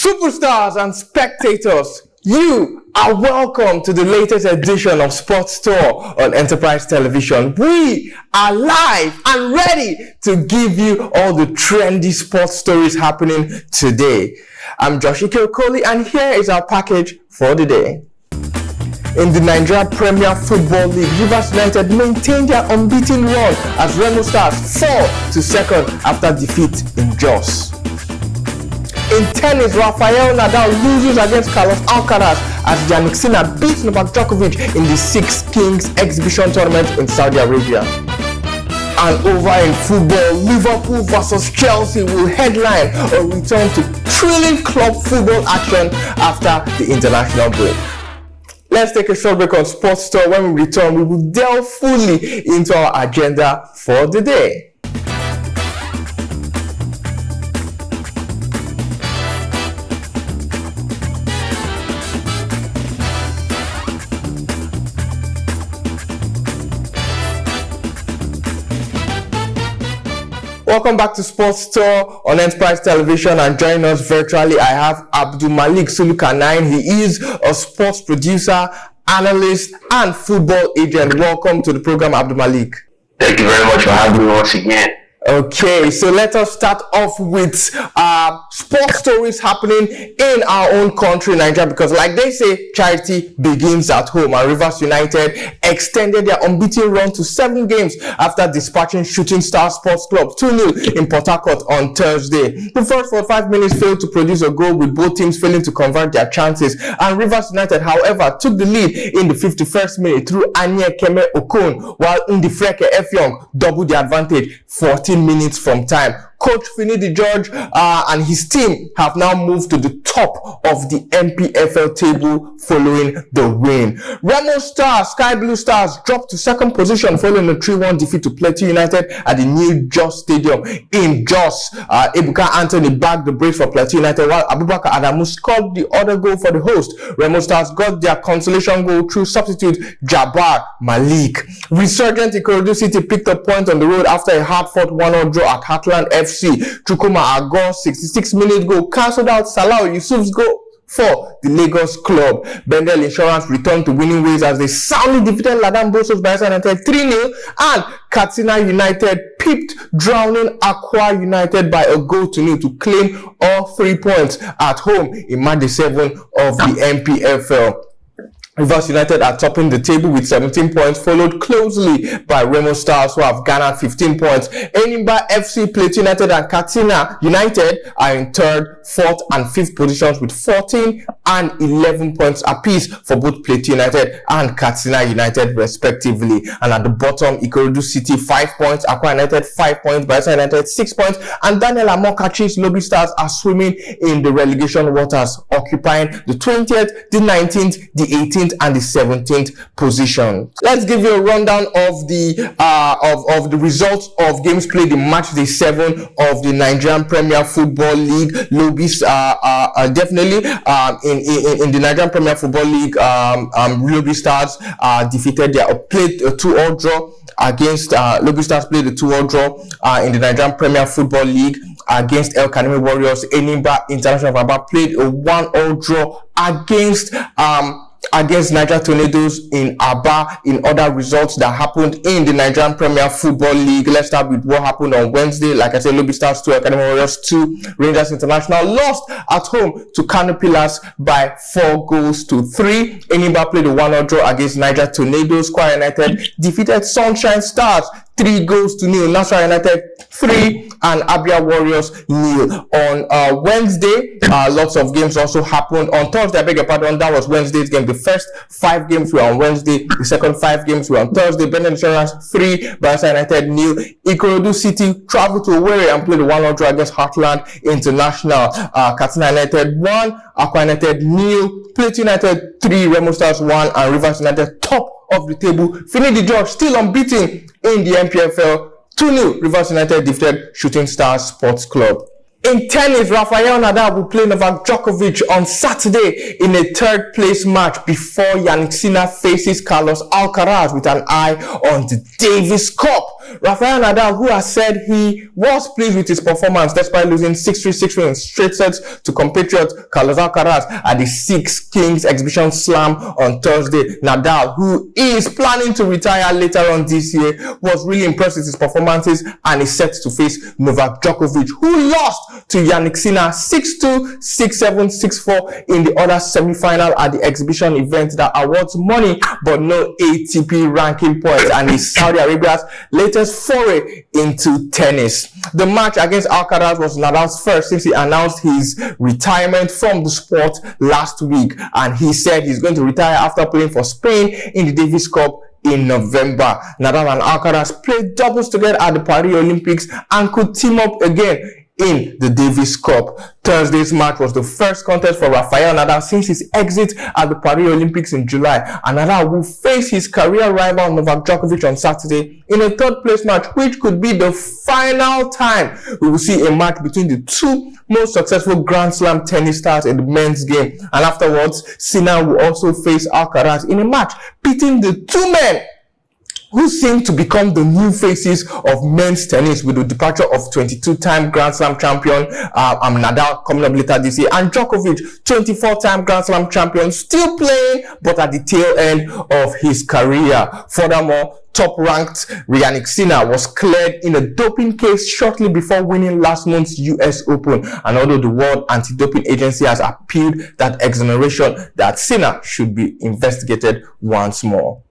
Superstars and spectators, you are welcome to the latest edition of Sports Tour on Enterprise Television. We are live and ready to give you all the trendy sports stories happening today. I'm Josh Okoli, and here is our package for the day. In the Nigeria Premier Football League, Rivers United maintained their unbeaten run as Remo Stars fall to second after defeat in Jos. In tennis, Rafael Nadal loses against Carlos Alcaraz as Jannik Sinner beats Novak Djokovic in the Six Kings exhibition tournament in Saudi Arabia. And over in football, Liverpool vs Chelsea will headline a return to thrilling club football action after the international break. Let's take a short break on Sports Tour. When we return, we will delve fully into our agenda for the day. Welcome back to Sports Tour on Enterprise Television, and joining us virtually I have Abdul Malik Sulukanine. He is a sports producer, analyst, and football agent. Welcome to the program, Abdul Malik. Thank you very much for having me once again. Okay, so let us start off with sports stories happening in our own country, Nigeria, because like they say, charity begins at home, and Rivers United extended their unbeaten run to 7 games after dispatching Shooting Star Sports Club 2-0 in Port Harcourt on Thursday. The first 45 minutes failed to produce a goal, with both teams failing to convert their chances, and Rivers United, however, took the lead in the 51st minute through Anye Keme Okon, while Ndifreke Effiong doubled the advantage 14 minutes from time. Coach Finidi George and his team have now moved to the top of the MPFL table following the win. Remo Stars, Sky Blue Stars, dropped to second position following a 3-1 defeat to Plateau United at the new Jos Stadium in Jos. Ebuka Anthony bagged the brace for Plateau United, while Abubakar Adamu scored the other goal for the host. Remo Stars got their consolation goal through substitute Jabbar Malik. Resurgent Ikorodu City picked up points on the road after a hard-fought 1-1 draw at Heartland FC. Chukuma Agor's 66-minute goal cancelled out Salah Yusuf's goal for the Lagos club. Bendel Insurance returned to winning ways as they soundly defeated Ladan Boso's Bayelsa United 3-0, and Katsina United pipped drowning Aqua United by a goal to nil to claim all 3 points at home in Match 7 of the MPFL. Rivers United are topping the table with 17 points, followed closely by Remo Stars, who have garnered 15 points. Enyimba FC, Plateau United, and Katsina United are in 3rd, 4th, and 5th positions with 14 and 11 points apiece for both Plateau United and Katsina United, respectively. And at the bottom, Ikorodu City 5 points, Akwa United 5 points, Bayelsa United 6 points, and Daniel Amokachi's Lobby Stars are swimming in the relegation waters, occupying the 20th, the 19th, the 18th, and the 17th position. Let's give you a rundown of the of the results of games played in Match 7 of the Nigerian Premier Football League. Lobbies definitely in the Nigerian Premier Football League, Lobby Stars defeated their played a 2-2 draw against Lobby Stars played a 2-2 draw in the Nigerian Premier Football League against El Kanemi Warriors. Enyimba International of Aba played a 1-1 draw against Niger Tornadoes in Aba. In other results that happened in the Nigerian Premier Football League, let's start with what happened on Wednesday. Like I said, Lobby Stars 2, Academy Warriors 2. Rangers International lost at home to Kano Pillars by 4-3. Enyimba played a 1-1 draw against Niger Tornadoes. Kwara United defeated Sunshine Stars 3-0. Nasarawa United 3 and Abia Warriors 0. On Wednesday, lots of games also happened. On Thursday, I beg your pardon, that was Wednesday's game. The first 5 games were on Wednesday. The second 5 games were on Thursday. Bendel Insurance 3, Bayelsa United 0. Ikorodu City traveled to Owerri and played a 1-1 draw against Heartland International. Katsina United 1, Akwa United 0, Plateau United 3, Remo Stars 1, and Rivers United top of the table. Finidi George still unbeaten in the MPFL. 2-0, Rivers United defeated Shooting Stars Sports Club. In tennis, Rafael Nadal will play Novak Djokovic on Saturday in a 3rd place match before Jannik Sinner faces Carlos Alcaraz with an eye on the Davis Cup. Rafael Nadal, who has said he was pleased with his performance despite losing 6-3, 6-3 in straight sets to compatriot Carlos Alcaraz at the Six Kings Exhibition Slam on Thursday. Nadal, who is planning to retire later on this year, was really impressed with his performances and is set to face Novak Djokovic, who lost to Yannick Sinner 6-2, 6-7, 6-4 in the other semi-final at the exhibition event that awards money but no ATP ranking points, and is Saudi Arabia's latest foray into tennis. The match against Alcaraz was Nadal's first since he announced his retirement from the sport last week, and he said he's going to retire after playing for Spain in the Davis Cup in November. Nadal and Alcaraz played doubles together at the Paris Olympics and could team up again in the Davis Cup. Thursday's match was the first contest for Rafael Nadal since his exit at the Paris Olympics in July, and Nadal will face his career rival Novak Djokovic on Saturday in a third place match, which could be the final time we will see a match between the two most successful Grand Slam tennis stars in the men's game. And afterwards, Sinner will also face Alcaraz in a match pitting the two men who seem to become the new faces of men's tennis, with the departure of 22-time Grand Slam champion Nadal coming up later this year, and Djokovic, 24-time Grand Slam champion, still playing but at the tail end of his career. Furthermore, top-ranked Yannick Sinner was cleared in a doping case shortly before winning last month's US Open, and although the World Anti-Doping Agency has appealed that exoneration, that Sinner should be investigated once more.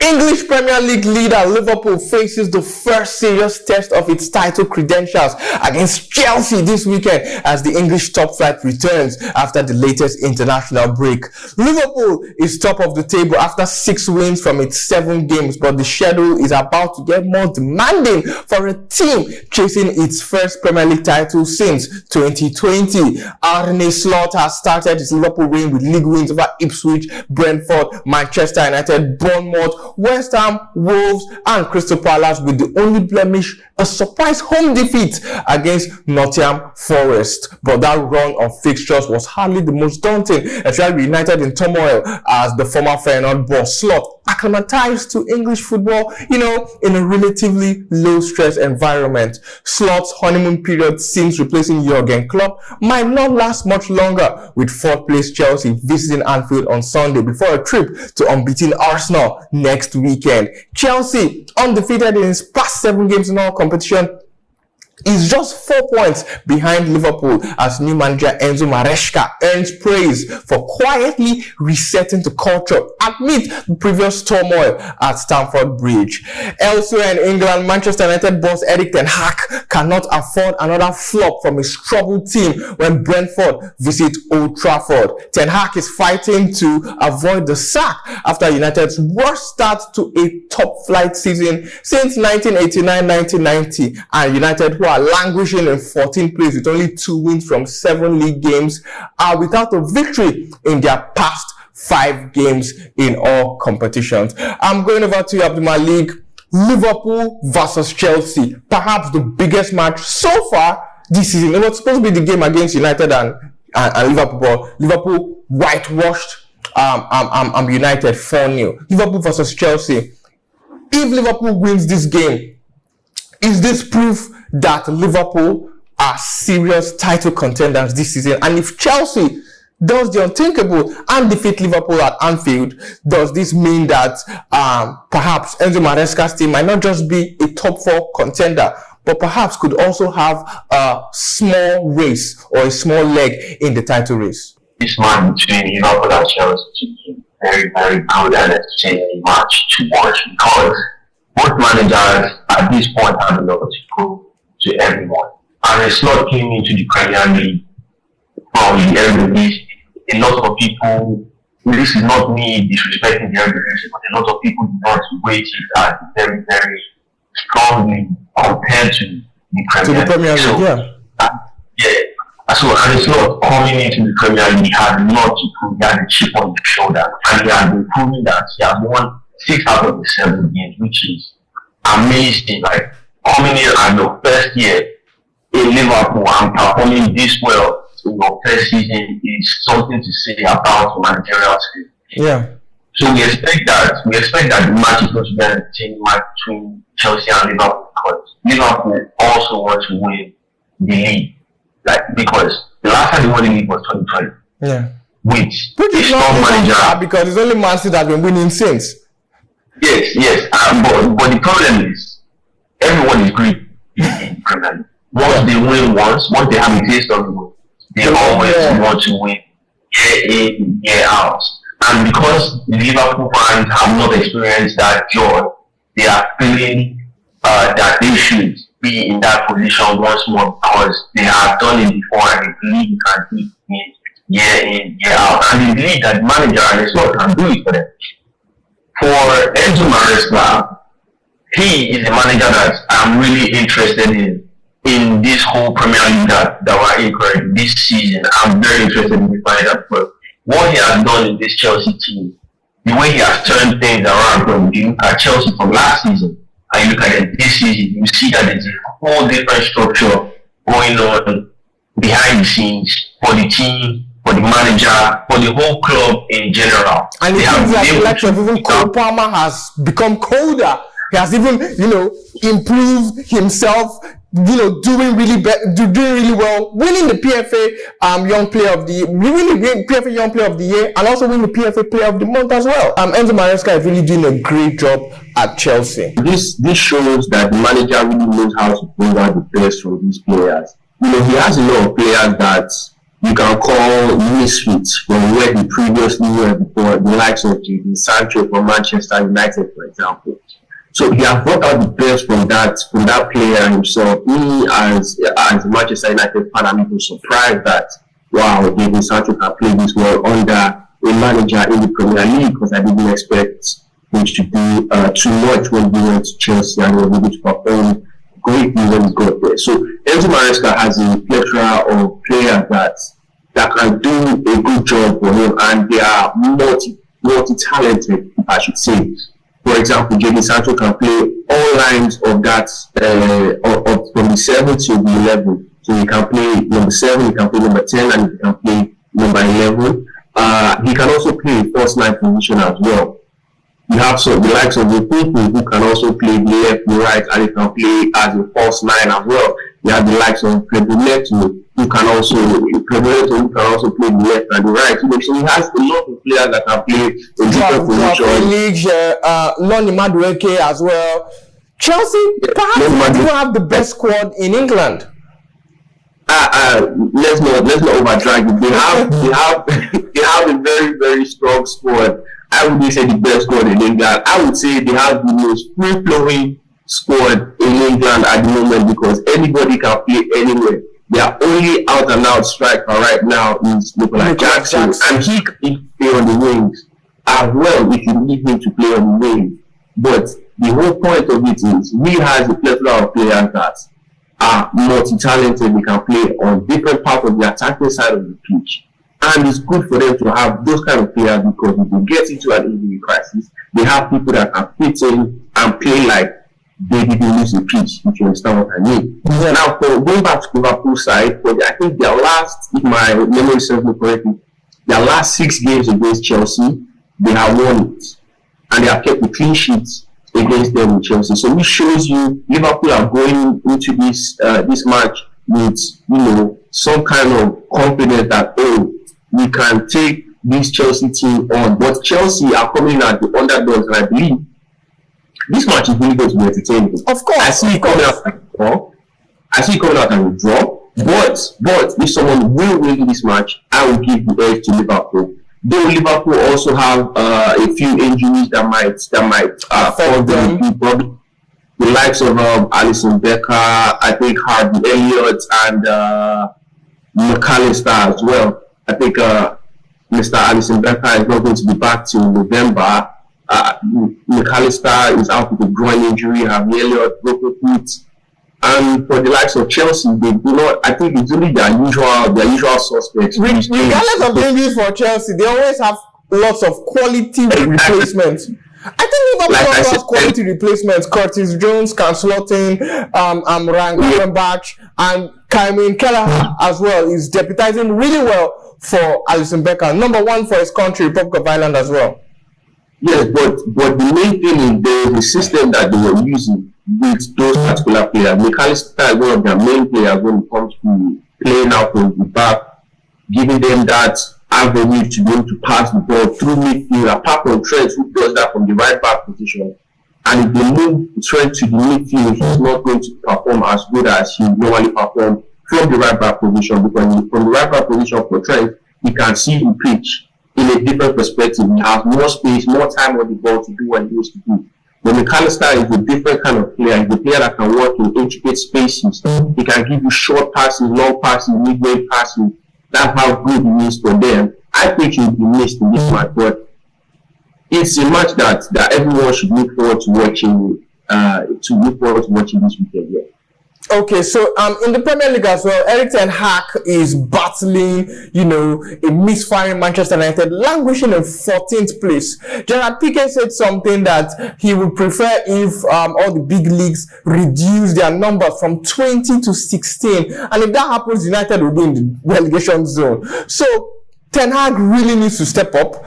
English Premier League leader Liverpool faces the first serious test of its title credentials against Chelsea this weekend as the English top flight returns after the latest international break. Liverpool is top of the table after 6 wins from its 7 games, but the schedule is about to get more demanding for a team chasing its first Premier League title since 2020. Arne Slot has started his Liverpool reign with league wins over Ipswich, Brentford, Manchester United, Bournemouth, West Ham, Wolves, and Crystal Palace, with the only blemish a surprise home defeat against Nottingham Forest. But that run of fixtures was hardly the most daunting, especially United in turmoil as the former Feyenoord boss Slot acclimatized to English football, in a relatively low-stress environment. Slot's honeymoon period since replacing Jurgen Klopp might not last much longer, with 4th place Chelsea visiting Anfield on Sunday before a trip to unbeaten Arsenal next weekend. Chelsea, undefeated in its past 7 games in all competition, is just 4 points behind Liverpool as new manager Enzo Maresca earns praise for quietly resetting the culture amid the previous turmoil at Stamford Bridge. Elsewhere in England, Manchester United boss Erik ten Hag cannot afford another flop from his troubled team when Brentford visit Old Trafford. Ten Hag is fighting to avoid the sack after United's worst start to a top-flight season since 1989-1990, and United, who are languishing in 14th place with only 2 wins from 7 league games, are without a victory in their past 5 games in all competitions. I'm going over to you, Abdul Malik. Liverpool versus Chelsea, perhaps the biggest match so far this season. It was supposed to be the game against United and Liverpool, but Liverpool whitewashed United 4-0. Liverpool versus Chelsea. If Liverpool wins this game, is this proof that Liverpool are serious title contenders this season? And if Chelsea does the unthinkable and defeat Liverpool at Anfield, does this mean that perhaps Enzo Maresca's team might not just be a top 4 contender, but perhaps could also have a small race or a small leg in the title race? This match between Liverpool and Chelsea is very, very good and entertaining match to watch, because both managers at this point have a lot to prove to everyone. And a Slot came into the Premier League from the Eredivisie. A lot of people, this is not me disrespecting the Eredivisie, but a lot of people do not rate it as very, very strongly compared to the Premier League. So and it's not coming into the Premier League, he had a lot to prove. He had a chip on his shoulder, and he has been proving that he has won 6 out of the 7 games, which is amazing. Like, coming in at your first year in Liverpool and performing this well in your first season is something to say about the managerial team. Yeah. So we expect that the match is going to be an entertaining match between Chelsea and Liverpool, because Liverpool also want to win the league. Like, because the last time they won the league was 2020. Yeah. Which is a not strong manager, because it's only Man City that has been winning since. Yes. But the problem is everyone is greedy in Premier League. Once they win once they have a taste of it, they always want to win year in, year out. And because the Liverpool fans have not experienced that joy, they are feeling that they should be in that position once more, because they have done it before and they believe you can do it year in, year out. And they believe that the manager and the squad can do it for them. For Enzo Maresca, he is a manager that I'm really interested in this whole Premier League that we're in currently this season. I'm very interested in this manager, because what he has done in this Chelsea team, the way he has turned things around. From you look at Chelsea from last season and you look at it this season, you see that there's a whole different structure going on behind the scenes for the team, for the manager, for the whole club in general. And it seems like the election of even Cole Palmer has become colder. He has even, improved himself, doing really well, winning the PFA Young Player of the Year, PFA Young Player of the Year, and also winning the PFA Player of the Month as well. Enzo Maresca is really doing a great job at Chelsea. This shows that the manager really knows how to bring out the best from these players. He has a lot of players that you can call misfits from where he previously were before, the likes of Jadon Sancho from Manchester United, for example. So he has brought out the best from that player himself. Me, as a Manchester United fan, I'm even surprised that, wow, Jadon Sancho can play this well under a manager in the Premier League, because I didn't expect him to do too much when he went to Chelsea and was able to perform greatly when he got there. So Enzo Maresca has a plethora of players that can do a good job for him, and they are multi-talented, I should say. For example, Jadon Sancho can play all lines of that, from the 7 to the 11. So he can play number 7, he can play number 10, and he can play number 11. He can also play first line position as well. You have the likes of Liverpool who can also play the left, the right, and he can play as a false nine as well. You have the likes of Pedro Neto who can also play the left and the right. So he has a lot of players that can play in different positions. Lonnie Madueke as well. Chelsea perhaps don't have the best squad in England. Let's not overdrag it. They have a very, very strong squad. I wouldn't say the best squad in England. I would say they have the most free-flowing squad in England at the moment, because anybody can play anywhere. Their only out-and-out striker right now is Nicolas Jackson, and he can play on the wings as well if you need him to play on the wings. But the whole point of it is he has a plethora of players that are multi-talented. They can play on different parts of the attacking side of the pitch. And it's good for them to have those kind of players, because if they get into an injury crisis, they have people that can fit in and play like they didn't lose the pitch, if you understand what I mean. Yeah. Now, for going back to Liverpool side, I think their last, if my memory serves me correctly, their last 6 games against Chelsea, they have won it. And they have kept the clean sheets against them in Chelsea. So which shows you Liverpool are going into this match with, some kind of confidence that, we can take this Chelsea team on. But Chelsea are coming at the underdogs, and I believe this match is really going to be entertaining. Of course. I see it coming out as a draw. But if someone will win this match, I will give the edge to Liverpool. Though Liverpool also have a few injuries that might affect them. The likes of Alisson Becker, I think Harvey Elliott, and McAllister as well. I think Mr. Alisson Becker is not going to be back till November. McAllister is out with a groin injury. Harvey Elliott broken feet. And for the likes of Chelsea, they do not. I think it's only their usual suspects. Regardless of the injuries for Chelsea, they always have lots of quality replacements. I think Liverpool also has quality replacements. Curtis Jones can slot in, Ryan Gravenberch, and Kyle Kelleher as well is deputizing really well for Alisson Becker. Number 1 for his country, Republic of Ireland as well. Yes, but the main thing is the system that they were using with those particular players. McAllister is one of their main players when it comes to playing out from the back, giving them that avenue to be able to pass the ball through midfield, apart from Trent, who does that from the right back position. And if they move Trent to the midfield, he's not going to perform as good as he normally performs from the right back position, because from the right back position for Trent, he can see the pitch in a different perspective. He has more space, more time on the ball to do what he needs to do. But McAllister is a different kind of player. He's a player that can work in intricate spaces. He can give you short passes, long passes, mid-range passes. That's how good he is for them. I think he will be missed in this match, but it's a match that everyone should look forward to watching. This weekend. Yeah. Okay, so in the Premier League as well, Erik ten Hag is battling, a misfiring Manchester United, languishing in 14th place. Gerard Piqué said something that he would prefer if all the big leagues reduce their numbers from 20 to 16, and if that happens, United will be in the relegation zone. So Ten Hag really needs to step up.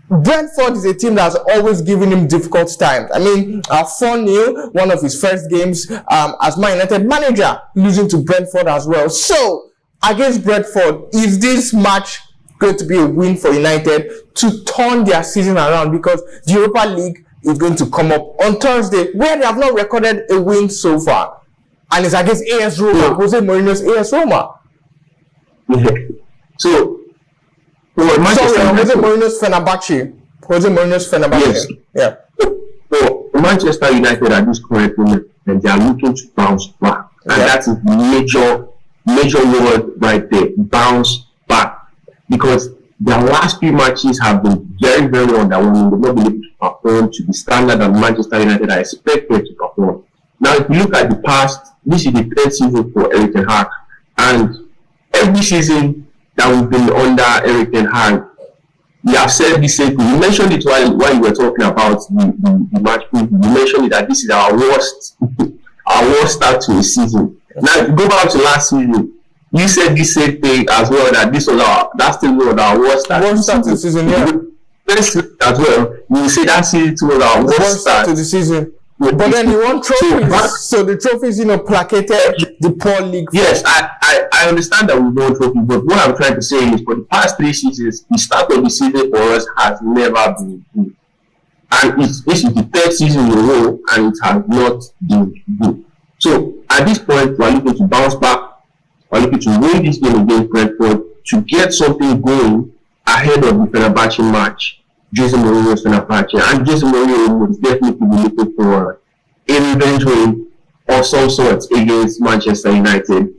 Brentford is a team that's always given him difficult times. I mean, 4-0, one of his first games as Man United manager, losing to Brentford as well. So, against Brentford, is this match going to be a win for United to turn their season around? Because the Europa League is going to come up on Thursday, where they have not recorded a win so far. And it's against AS Roma, Jose Mourinho's AS Roma. So, Jose Mourinho's Fenerbahce. Yes. Yeah. So Manchester United at this current moment, and they are looking to bounce back, and that's a major word right there. Bounce back, because their last few matches have been very, very underwhelming. They've not been able to perform to the standard that Manchester United are expected to perform. Now, if you look at the past, this is the third season for Erik ten Hag, and every season that we've been under Erik ten Hag, we have said the same thing. You mentioned it while you were talking about the match. You mentioned it that this is our worst start to a season. Now, if you go back to last season, you said the same thing as well, that that's still one of our worst start to the season. Yeah. As well, you say that season was our worst start to the season. But then he won trophies, so the trophies, placated the poor league. Yes, I understand that we won trophies, but what I'm trying to say is, for the past 3 seasons, the start of the season for us has never been good, and this is the 3rd season in a row, and it has not been good. So at this point, we're looking to bounce back. We're looking to win this game against Brentford to get something going ahead of the Fenerbahce match. Jose Mourinho's Fenerbahce, and Jose Mourinho would definitely be looking for a revenge win of some sort against Manchester United.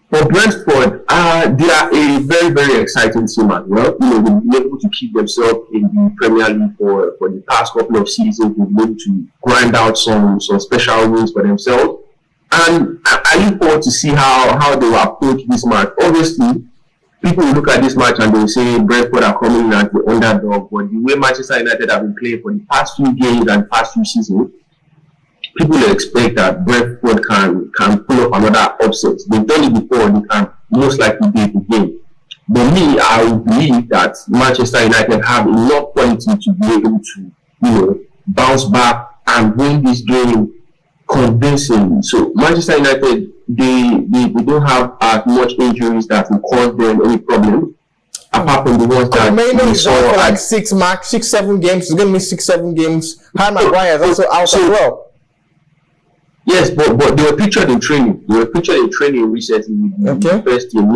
For Brentford, they are a very, very exciting team as well. They've been able to keep themselves in the Premier League for the past couple of seasons. They've been able to grind out some special wins for themselves. And I look forward to see how they will approach this match. Obviously, people will look at this match and they will say Brentford are coming in as the underdog, but the way Manchester United have been playing for the past few games and past few seasons, people will expect that Brentford can pull up another upset. They've done it before, they can most likely do it again. But me, I would believe that Manchester United have enough quality to be able to, bounce back and win this game convincingly. So Manchester United, they don't have as much injuries that will cause them any problems, apart from the ones that we saw for like 6-7 games. He's going to miss 6-7 games. Harry Maguire is also out as well. Yes, but they were pictured in training. They were pictured in training recently with the first team.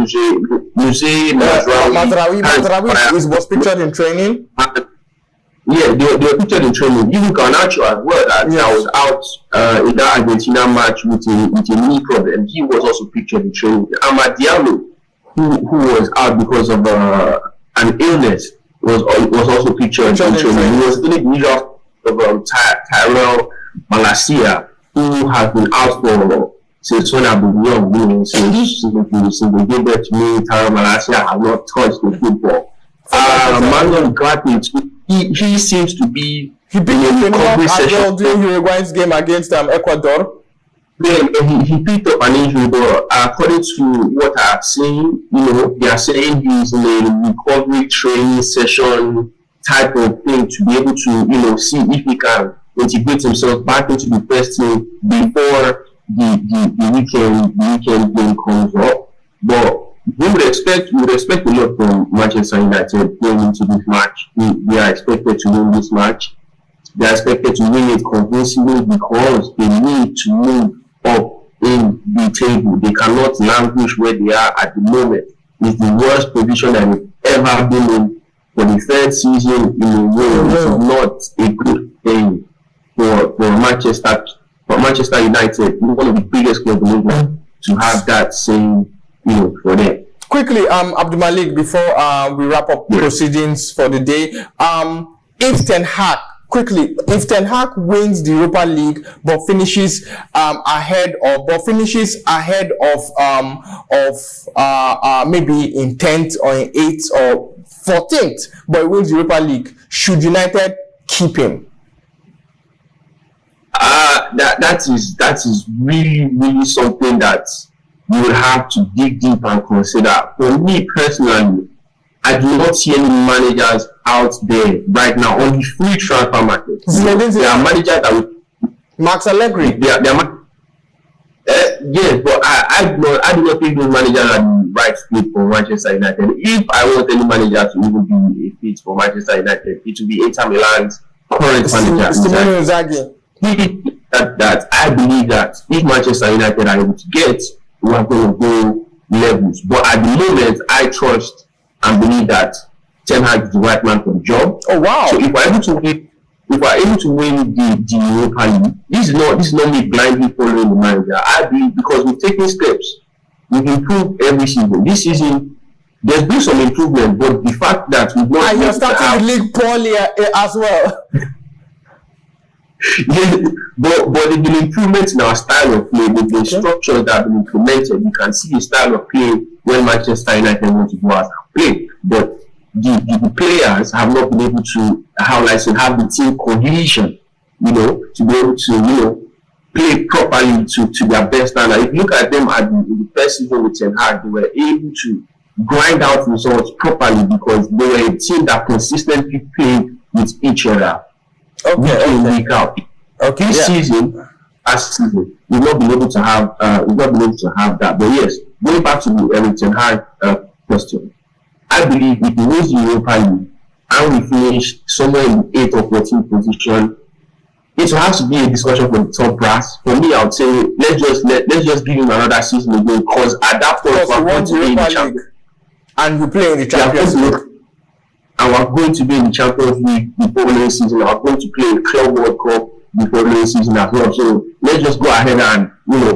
Mazraoui was pictured in training. Yeah, they were pictured in training. Even Garnacho as well, that was out in that Argentina match with a knee problem. He was also pictured in training. Amad Diallo, who was out because of an illness, was also pictured in training. He was still in need of Tyrell Malacia, who has been out for since when I've been young. Since they gave birth to me, Tyrell Malacia has not touched the football. Manuel Ugarte, he seems to be in a recovery session during Uruguay's game against Ecuador. Yeah, he picked up an injury, but according to what I've seen, they are saying he's in a recovery training session type of thing to be able to, see if he can integrate himself back into the first team before the weekend game comes up. But we would expect a lot from Manchester United going into this match. They are expected to win this match. They are expected to win it convincingly because they need to move up in the table. They cannot languish where they are at the moment. It's the worst position that they've ever been in for the third season in a row. It's not a good thing for Manchester United, one of the biggest clubs in England, to have that same, for them. Quickly, Abdul Malik, before we wrap up proceedings for the day, if Ten Hag wins the Europa League but finishes ahead of maybe in 10th or in 8th or 14th, but he wins the Europa League, should United keep him? That is really, really something that you would have to dig deep and consider. For me personally, I do not see any managers out there right now on the free transfer market. There are managers that will... Max Allegri. Yes, but I do not think those managers are the right fit for Manchester United. If I want any manager to even be a fit for Manchester United, it will be Inter Milan's current manager. That I believe that if Manchester United are able to get, we are going to go levels. But at the moment, I trust and believe that Ten Hag is the right man for the job. Oh wow! So if we're able to win the Europa League, this is not me blindly following the manager. I believe because we've taken steps, we've improved every season. This season, there's been some improvement, but the fact that we've not... And you're starting the league poorly as well. Yeah, but there's been improvements in our style of play. With the structures that have been implemented, you can see the style of play when Manchester United want to go out and play. But the players have not been able to, have the team cohesion, to be able to, play properly to their best standard. If you look at them in the first season with Ten Hag, they were able to grind out results properly because they were a team that consistently played with each other. Week out. This season, we've not been able to have that. But yes, going back to the Ten Hag question, I believe if we win the Europa League and we finish somewhere in 8th or 14th position, it will have to be a discussion for the top brass. For me, I would say let's just give him another season again, because at that point we're going to be in the Champions League and we play in the Champions League. And we're going to be in the Champions League the following season. We're going to play the Club World Cup the following season as well. So let's just go ahead and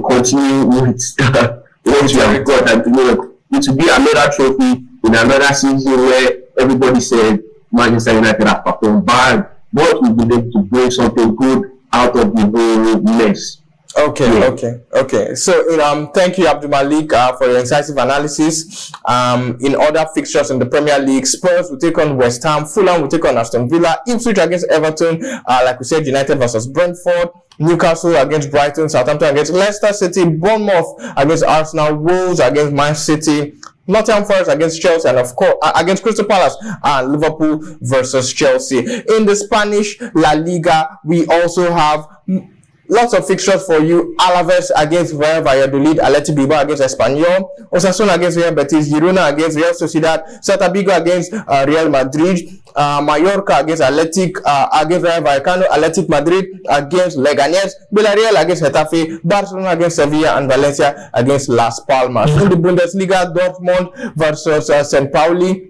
continue with what we have got, and it will be another trophy in another season where everybody said Manchester United have performed bad, but we've been able to bring something good out of the whole mess. Okay. So, thank you, Abdul Malik, for your incisive analysis. In other fixtures in the Premier League, Spurs will take on West Ham, Fulham will take on Aston Villa, Ipswich against Everton, like we said, United versus Brentford, Newcastle against Brighton, Southampton against Leicester City, Bournemouth against Arsenal, Wolves against Man City, Nottingham Forest against Chelsea, and of course against Crystal Palace, and Liverpool versus Chelsea. In the Spanish La Liga, we also have lots of fixtures for you. Alaves against Real Valladolid, Athletic Bilbao against Espanyol, Osasuna against Real Betis, Girona against Real Sociedad, Celta Vigo against Real Madrid, Mallorca against against Real Vallecano, Athletic Madrid against Leganés, Villarreal against Getafe, Barcelona against Sevilla, and Valencia against Las Palmas. In the Bundesliga, Dortmund versus St. Pauli,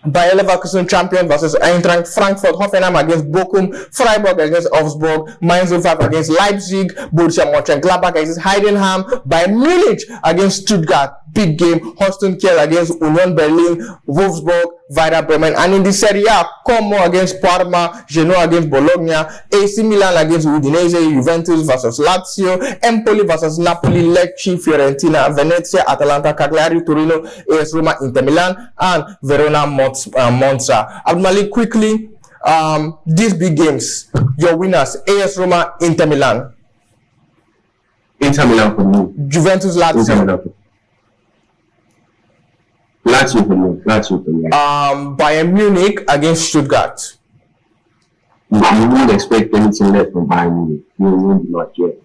Bayer Leverkusen champion versus Eintracht Frankfurt, Hoffenheim against Bochum, Freiburg against Augsburg, Mainz 05 against Leipzig, Borussia Mönchengladbach against Heidenheim, Bayern Munich against Stuttgart, big game, Holstein Kiel against Union Berlin, Wolfsburg, Werder Bremen, and in the Serie A, Como against Parma, Genoa against Bologna, AC Milan against Udinese, Juventus versus Lazio, Empoli versus Napoli, Lecce, Fiorentina, Venezia, Atalanta, Cagliari, Torino, AS Roma, Inter Milan, and Verona, Monza. Abdul Malik, quickly, these big games, your winners, AS Roma, Inter Milan. Inter Milan for me. Juventus, Lazio. Lazio for me. Lazio for me. Bayern Munich against Stuttgart. You wouldn't expect anything less from Bayern Munich. You will not yet.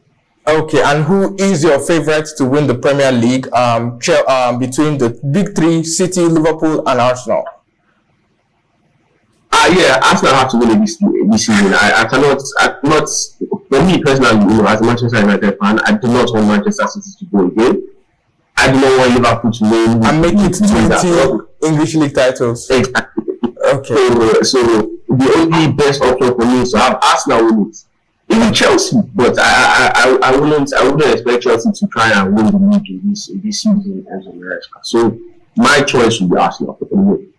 Okay, and who is your favorite to win the Premier League between the big three, City, Liverpool, and Arsenal? Yeah, Arsenal have to win it this season. I cannot, for me personally, as a Manchester United fan, I do not want Manchester City to go again. I do not want Liverpool to win. And make it 20 English League titles. Exactly. Okay. So the only best option for me is to have Arsenal win it. Even Chelsea, but I wouldn't expect Chelsea to try and win the league in this season as America. So my choice would be Arsenal for the win.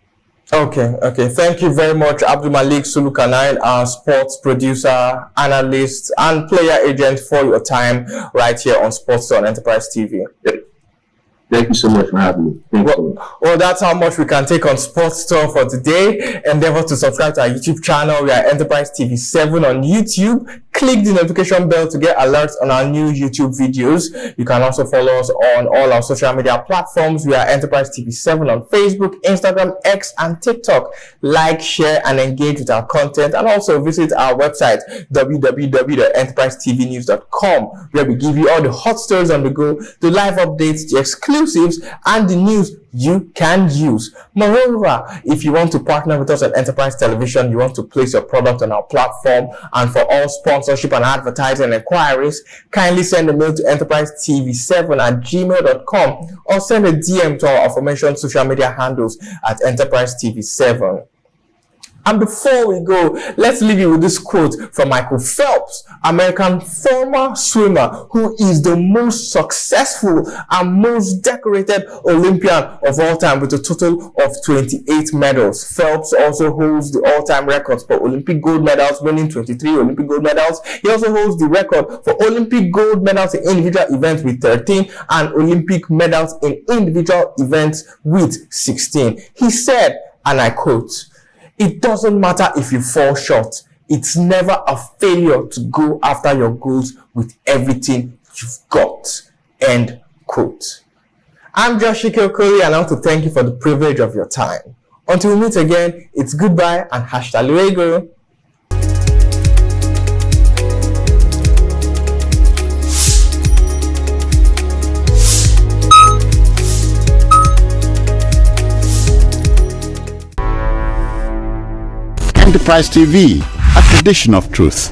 Okay. Thank you very much, Abdul Malik Sulukanain, our sports producer, analyst, and player agent, for your time right here on Sports on Enterprise TV. Thank you so much for having me. Well, that's how much we can take on Sports Store for today. Endeavor to subscribe to our YouTube channel. We are Enterprise TV 7 on YouTube. Click the notification bell to get alerts on our new YouTube videos. You can also follow us on all our social media platforms. We are Enterprise TV 7 on Facebook, Instagram, X, and TikTok. Like, share, and engage with our content. And also visit our website, www.enterprisetvnews.com, where we give you all the hot stories on the go, the live updates, the exclusives, and the news you can use. Moreover, if you want to partner with us on Enterprise Television, you want to place your product on our platform, and for all sponsorship and advertising inquiries, kindly send a mail to enterprisetv7@gmail.com or send a DM to our aforementioned social media handles at Enterprise TV 7. And before we go, let's leave you with this quote from Michael Phelps, American former swimmer who is the most successful and most decorated Olympian of all time with a total of 28 medals. Phelps also holds the all-time records for Olympic gold medals, winning 23 Olympic gold medals. He also holds the record for Olympic gold medals in individual events with 13 and Olympic medals in individual events with 16. He said, and I quote, "It doesn't matter if you fall short. It's never a failure to go after your goals with everything you've got." End quote. I'm Josh Okoli, and I want to thank you for the privilege of your time. Until we meet again, it's goodbye and hasta luego. Enterprise TV, a tradition of truth.